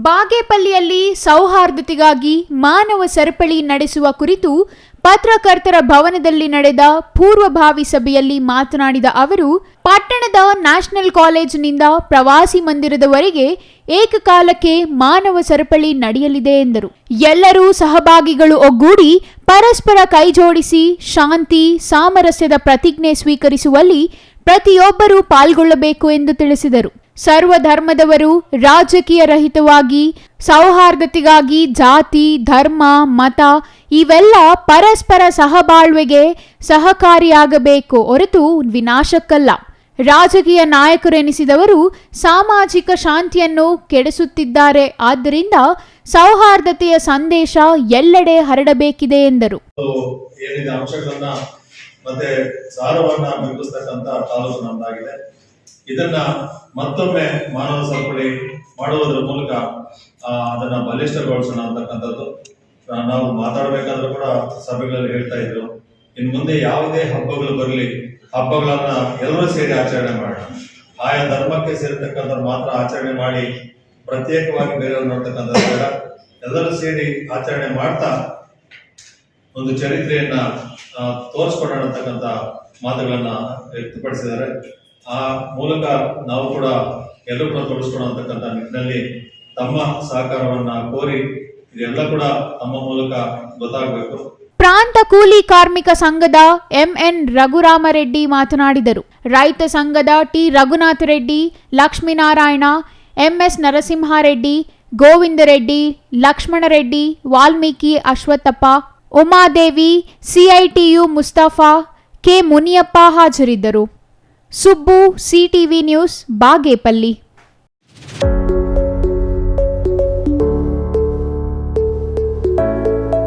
ಬಾಗೇಪಲ್ಲಿಯಲ್ಲಿ ಸೌಹಾರ್ದತೆಗಾಗಿ ಮಾನವ ಸರಪಳಿ ನಡೆಸುವ ಕುರಿತು ಪತ್ರಕರ್ತರ ಭವನದಲ್ಲಿ ನಡೆದ ಪೂರ್ವಭಾವಿ ಸಭೆಯಲ್ಲಿ ಮಾತನಾಡಿದ ಅವರು, ಪಟ್ಟಣದ ನ್ಯಾಷನಲ್ ಕಾಲೇಜಿನಿಂದ ಪ್ರವಾಸಿ ಮಂದಿರದವರೆಗೆ ಏಕಕಾಲಕ್ಕೆ ಮಾನವ ಸರಪಳಿ ನಡೆಯಲಿದೆ ಎಂದರು. ಎಲ್ಲರೂ ಸಹಭಾಗಿಗಳು ಒಗ್ಗೂಡಿ ಪರಸ್ಪರ ಕೈಜೋಡಿಸಿ ಶಾಂತಿ ಸಾಮರಸ್ಯದ ಪ್ರತಿಜ್ಞೆ ಸ್ವೀಕರಿಸುವಲ್ಲಿ ಪ್ರತಿಯೊಬ್ಬರೂ ಪಾಲ್ಗೊಳ್ಳಬೇಕು ಎಂದು ತಿಳಿಸಿದರು. ಸರ್ವಧರ್ಮದವರು ರಾಜಕೀಯ ರಹಿತವಾಗಿ ಸೌಹಾರ್ದತೆಗಾಗಿ ಜಾತಿ, ಧರ್ಮ, ಮತ ಇವೆಲ್ಲ ಪರಸ್ಪರ ಸಹಬಾಳ್ವೆಗೆ ಸಹಕಾರಿಯಾಗಬೇಕು ಹೊರತು ವಿನಾಶಕ್ಕಲ್ಲ. ರಾಜಕೀಯ ನಾಯಕರೆನಿಸಿದವರು ಸಾಮಾಜಿಕ ಶಾಂತಿಯನ್ನು ಕೆಡಿಸುತ್ತಿದ್ದಾರೆ. ಆದ್ದರಿಂದ ಸೌಹಾರ್ದತೆಯ ಸಂದೇಶ ಎಲ್ಲೆಡೆ ಹರಡಬೇಕಿದೆ ಎಂದರು. ಇದನ್ನ ಮತ್ತೊಮ್ಮೆ ಮಾನವ ಸರಪಳಿ ಮಾಡುವುದರ ಮೂಲಕ ಅದನ್ನ ಬಲಿಷ್ಠಗೊಳಿಸೋಣ ಅಂತಕ್ಕಂಥದ್ದು ನಾವು ಮಾತಾಡಬೇಕಾದ್ರೂ ಕೂಡ ಸಭೆಗಳಲ್ಲಿ ಹೇಳ್ತಾ ಇದ್ರು. ಇನ್ನು ಮುಂದೆ ಯಾವುದೇ ಹಬ್ಬಗಳು ಬರಲಿ, ಹಬ್ಬಗಳನ್ನ ಎಲ್ಲರೂ ಸೇರಿ ಆಚರಣೆ ಮಾಡೋಣ. ಆಯಾ ಧರ್ಮಕ್ಕೆ ಸೇರಿರ್ತಕ್ಕಂಥವ್ರು ಮಾತ್ರ ಆಚರಣೆ ಮಾಡಿ ಪ್ರತ್ಯೇಕವಾಗಿ ಬೇರೆಯವ್ರು ನೋಡ್ತಕ್ಕಂಥದ್ದು ಬೇಡ. ಎಲ್ಲರೂ ಸೇರಿ ಆಚರಣೆ ಮಾಡ್ತಾ ಒಂದು ಚರಿತ್ರೆಯನ್ನ ತೋರಿಸ್ಕೊಡೋಣ ಅಂತಕ್ಕಂಥ ಮಾತುಗಳನ್ನ ವ್ಯಕ್ತಪಡಿಸಿದ್ದಾರೆ. ಆ ಮೂಲಕ ನಾವು ಕೂಡ ಎಲ್ಲರೂ ಕೂಡ ತೊಡಗಿಸ್ಕೊಳ ಅಂತಕ್ಕಂಥ ನಿಟ್ಟಿನಲ್ಲಿ ತಮ್ಮ ಸಹಕಾರವನ್ನ ಕೋರಿ ಇದೆಲ್ಲ ಕೂಡ ತಮ್ಮ ಮೂಲಕ ಗೊತ್ತಾಗಬೇಕು. ಪ್ರಾಂತ ಕೂಲಿ ಕಾರ್ಮಿಕ ಸಂಘದ ಎಂಎನ್ ರಘುರಾಮರೆಡ್ಡಿ ಮಾತನಾಡಿದರು. ರೈತ ಸಂಘದ T Raghunatha Reddy, Lakshminarayana, MS Narasimhareddy, Govindareddy, Lakshmanareddy, Valmiki Ashwathappa, Umadevi, CITU Mustafa, K Muniyappa ಹಾಜರಿದ್ದರು. Subbu, CTV news, Bagepalli.